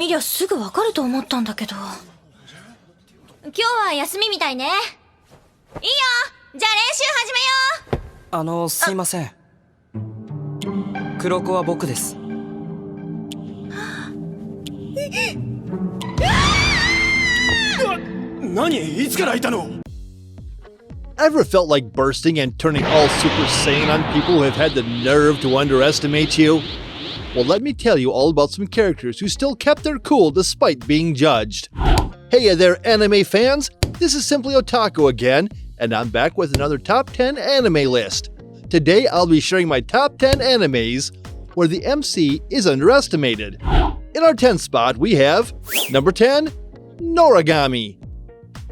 いや、すぐわかると思ったんだけど。今日は休みみたいね。いいよ。じゃあ練習始めよう。すいません。黒子は僕です。何？いつからいたの？ Ever felt like bursting and turning all Super Saiyan on people who have had the nerve to underestimate you? Well, let me tell you all about some characters who still kept their cool despite being judged. Hey there, anime fans! This is Simply Otaku again, and I'm back with another top 10 anime list. Today, I'll be sharing my top 10 animes where the MC is underestimated. In our 10th spot, we have number 10, Noragami.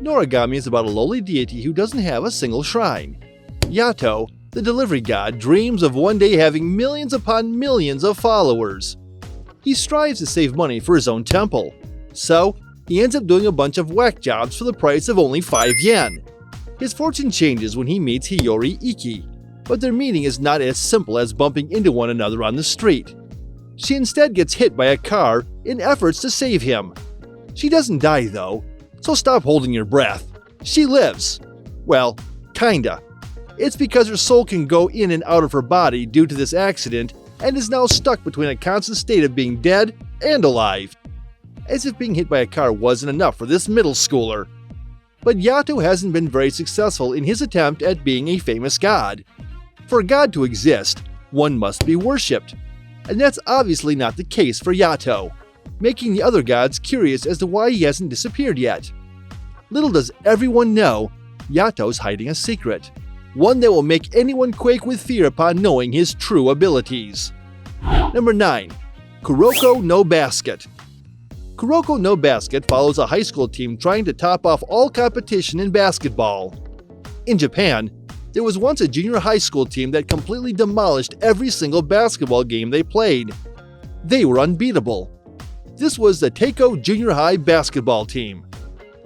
Noragami is about a lowly deity who doesn't have a single shrine. Yato, the delivery god, dreams of one day having millions upon millions of followers. He strives to save money for his own temple, so he ends up doing a bunch of whack jobs for the price of only 5 yen. His fortune changes when he meets Hiyori Iki, but their meeting is not as simple as bumping into one another on the street. She instead gets hit by a car in efforts to save him. She doesn't die though, so stop holding your breath. She lives. Well, kinda. It's because her soul can go in and out of her body due to this accident and is now stuck between a constant state of being dead and alive. As if being hit by a car wasn't enough for this middle schooler. But Yato hasn't been very successful in his attempt at being a famous god. For a god to exist, one must be worshipped. And that's obviously not the case for Yato, making the other gods curious as to why he hasn't disappeared yet. Little does everyone know, Yato's hiding a secret. One that will make anyone quake with fear upon knowing his true abilities. Number 9. Kuroko No Basket. Kuroko No Basket follows a high school team trying to top off all competition in basketball. In Japan, there was once a junior high school team that completely demolished every single basketball game they played. They were unbeatable. This was the Teiko Junior High basketball team.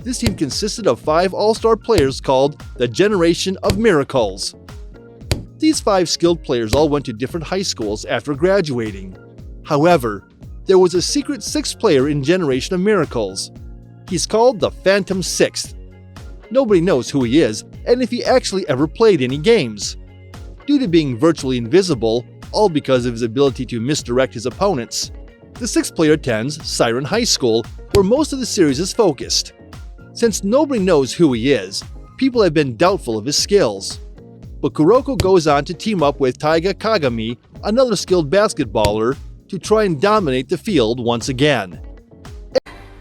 This team consisted of 5 all-star players called the Generation of Miracles. These 5 skilled players all went to different high schools after graduating. However, there was a secret 6th player in Generation of Miracles. He's called the Phantom Sixth. Nobody knows who he is and if he actually ever played any games. Due to being virtually invisible, all because of his ability to misdirect his opponents, the 6th player attends Siren High School, where most of the series is focused. Since nobody knows who he is, people have been doubtful of his skills. But Kuroko goes on to team up with Taiga Kagami, another skilled basketballer, to try and dominate the field once again.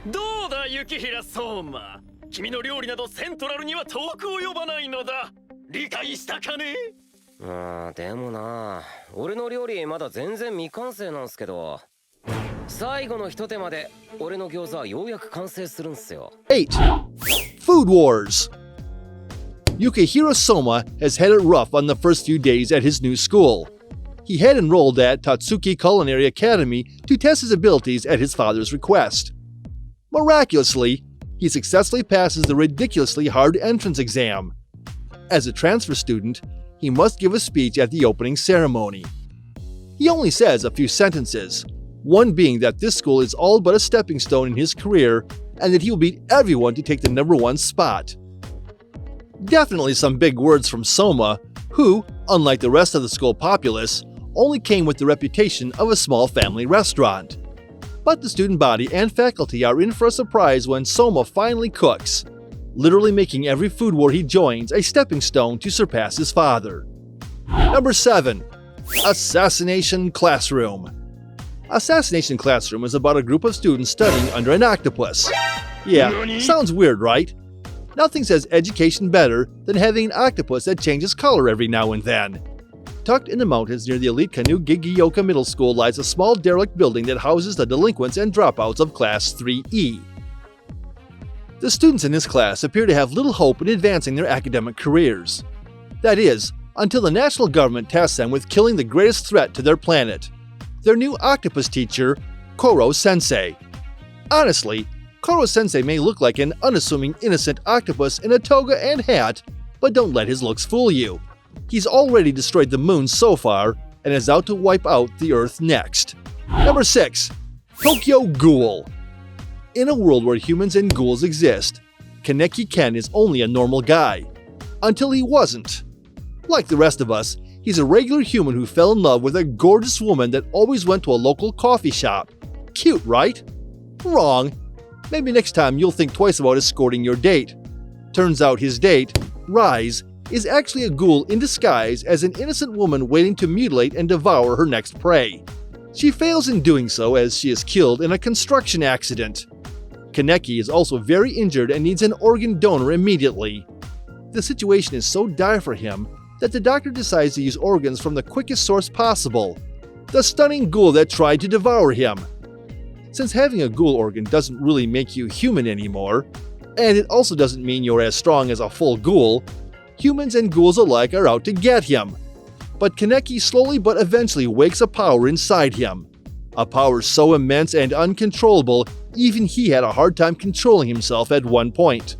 どうだ、雪平相馬。君の料理などセントラルには遠く及ばないのだ。理解したかね？でもな、俺の料理まだ全然未完成なんすけど。最後の一手間で俺の餃子はようやく完成するんすよ。8. Food Wars. Yukihiro Soma has had it rough on the first few days at his new school. He had enrolled at Tatsuki Culinary Academy to test his abilities at his father's request. Miraculously, he successfully passes the ridiculously hard entrance exam. As a transfer student, he must give a speech at the opening ceremony. He only says a few sentences, one being that this school is all but a stepping stone in his career and that he will beat everyone to take the number 1 spot. Definitely some big words from Soma, who, unlike the rest of the school populace, only came with the reputation of a small family restaurant. But the student body and faculty are in for a surprise when Soma finally cooks, literally making every food war he joins a stepping stone to surpass his father. Number 7. Assassination Classroom. Assassination Classroom is about a group of students studying under an octopus. Yeah, sounds weird, right? Nothing says education better than having an octopus that changes color every now and then. Tucked in the mountains near the elite Kanu Gigioka Middle School lies a small derelict building that houses the delinquents and dropouts of Class 3E. The students in this class appear to have little hope in advancing their academic careers. That is, until the national government tasks them with killing the greatest threat to their planet, their new octopus teacher, Koro-sensei. Honestly, Koro-sensei may look like an unassuming innocent octopus in a toga and hat, but don't let his looks fool you. He's already destroyed the moon so far and is out to wipe out the Earth next. Number 6. Tokyo Ghoul. In a world where humans and ghouls exist, Kaneki Ken is only a normal guy. Until he wasn't. Like the rest of us, he's a regular human who fell in love with a gorgeous woman that always went to a local coffee shop. Cute, right? Wrong. Maybe next time you'll think twice about escorting your date. Turns out his date, Rise, is actually a ghoul in disguise as an innocent woman waiting to mutilate and devour her next prey. She fails in doing so as she is killed in a construction accident. Kaneki is also very injured and needs an organ donor immediately. The situation is so dire for him that the doctor decides to use organs from the quickest source possible, the stunning ghoul that tried to devour him. Since having a ghoul organ doesn't really make you human anymore, and it also doesn't mean you're as strong as a full ghoul, humans and ghouls alike are out to get him. But Kaneki slowly but eventually wakes a power inside him. A power so immense and uncontrollable, even he had a hard time controlling himself at one point.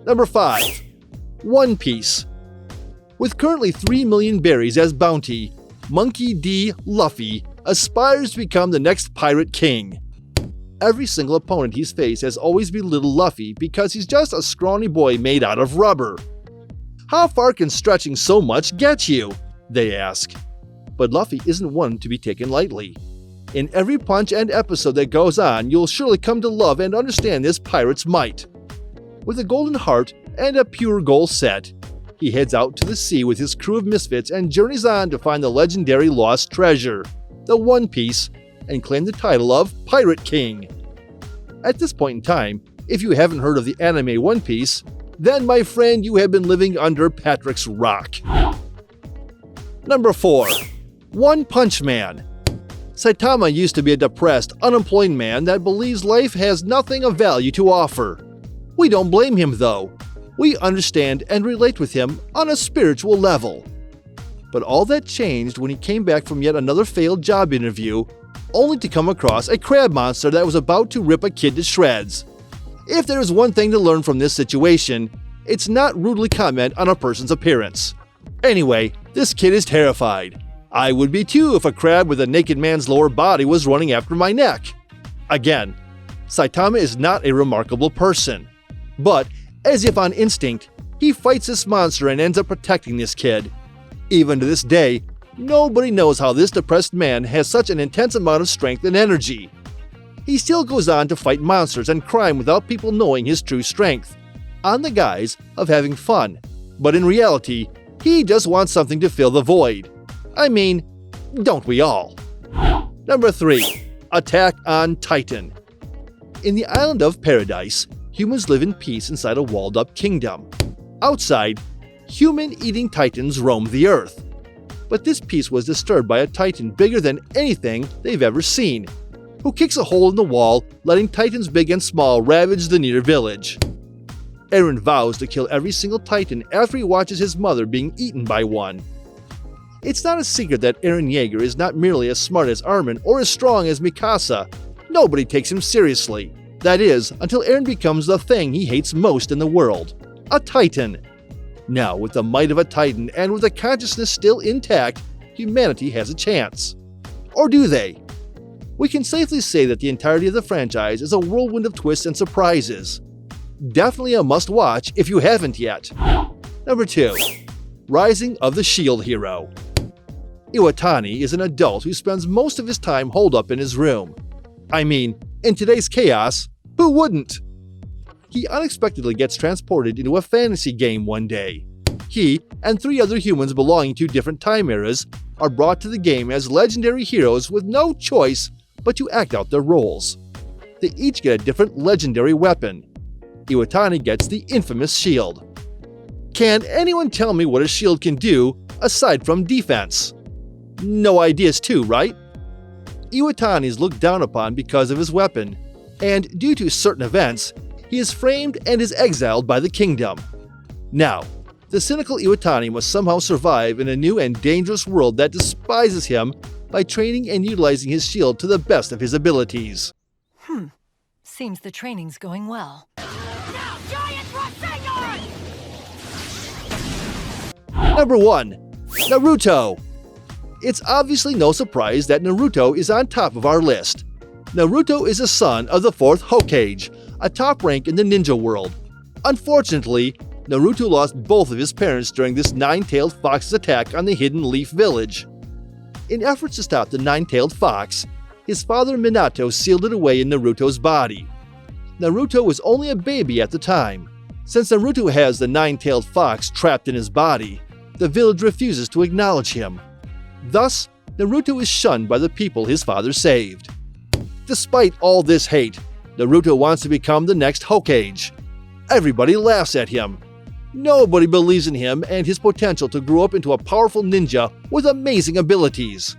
Number 5. One Piece. With currently 3 million berries as bounty, Monkey D. Luffy aspires to become the next pirate king. Every single opponent he's faced has always belittled Luffy because he's just a scrawny boy made out of rubber. How far can stretching so much get you? They ask. But Luffy isn't one to be taken lightly. In every punch and episode that goes on, you'll surely come to love and understand this pirate's might. With a golden heart and a pure goal set, he heads out to the sea with his crew of misfits and journeys on to find the legendary lost treasure, the One Piece, and claim the title of Pirate King. At this point in time, if you haven't heard of the anime One Piece, then my friend, you have been living under Patrick's rock. Number 4. One Punch Man. Saitama used to be a depressed, unemployed man that believes life has nothing of value to offer. We don't blame him though. We understand and relate with him on a spiritual level. But all that changed when he came back from yet another failed job interview, only to come across a crab monster that was about to rip a kid to shreds. If there is one thing to learn from this situation, it's not rudely comment on a person's appearance. Anyway, this kid is terrified. I would be too if a crab with a naked man's lower body was running after my neck. Again, Saitama is not a remarkable person. But, as if on instinct, he fights this monster and ends up protecting this kid. Even to this day, nobody knows how this depressed man has such an intense amount of strength and energy. He still goes on to fight monsters and crime without people knowing his true strength, on the guise of having fun. But in reality, he just wants something to fill the void. I mean, don't we all? Number 3. Attack on Titan. In the island of Paradise, humans live in peace inside a walled-up kingdom. Outside, human-eating titans roam the earth. But this peace was disturbed by a titan bigger than anything they've ever seen, who kicks a hole in the wall, letting titans big and small ravage the near village. Eren vows to kill every single titan after he watches his mother being eaten by one. It's not a secret that Eren Yeager is not merely as smart as Armin or as strong as Mikasa. Nobody takes him seriously. That is, until Eren becomes the thing he hates most in the world, a Titan. Now, with the might of a Titan and with the consciousness still intact, humanity has a chance. Or do they? We can safely say that the entirety of the franchise is a whirlwind of twists and surprises. Definitely a must-watch if you haven't yet. Number 2. Rising of the Shield Hero. Iwatani is an adult who spends most of his time holed up in his room. I mean, in today's chaos, who wouldn't? He unexpectedly gets transported into a fantasy game one day. He and 3 other humans belonging to different time eras are brought to the game as legendary heroes with no choice but to act out their roles. They each get a different legendary weapon. Iwatani gets the infamous shield. Can anyone tell me what a shield can do aside from defense? No ideas too, right? Iwatani is looked down upon because of his weapon, and due to certain events, he is framed and is exiled by the kingdom. Now, The cynical Iwatani must somehow survive in a new and dangerous world that despises him by training and utilizing his shield to the best of his abilities. Seems the training's going well. Number 1. Naruto. It's obviously no surprise that Naruto is on top of our list. Naruto is a son of the 4th Hokage, a top rank in the ninja world. Unfortunately, Naruto lost both of his parents during this nine-tailed fox's attack on the Hidden Leaf Village. In efforts to stop the nine-tailed fox, his father Minato sealed it away in Naruto's body. Naruto was only a baby at the time. Since Naruto has the nine-tailed fox trapped in his body, the village refuses to acknowledge him. Thus, Naruto is shunned by the people his father saved. Despite all this hate, Naruto wants to become the next Hokage. Everybody laughs at him. Nobody believes in him and his potential to grow up into a powerful ninja with amazing abilities.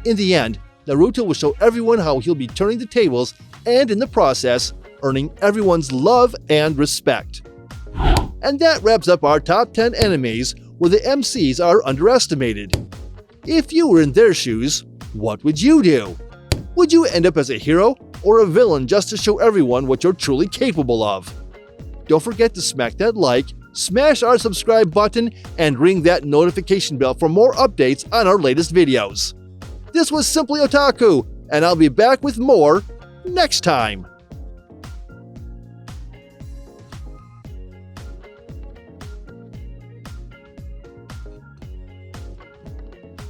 In the end, Naruto will show everyone how he'll be turning the tables and, in the process, earning everyone's love and respect. And that wraps up our top 10 enemies where the MCs are underestimated. If you were in their shoes, what would you do? Would you end up as a hero or a villain just to show everyone what you're truly capable of? Don't forget to smack that like, smash our subscribe button, and ring that notification bell for more updates on our latest videos. This was Simply Otaku, and I'll be back with more next time.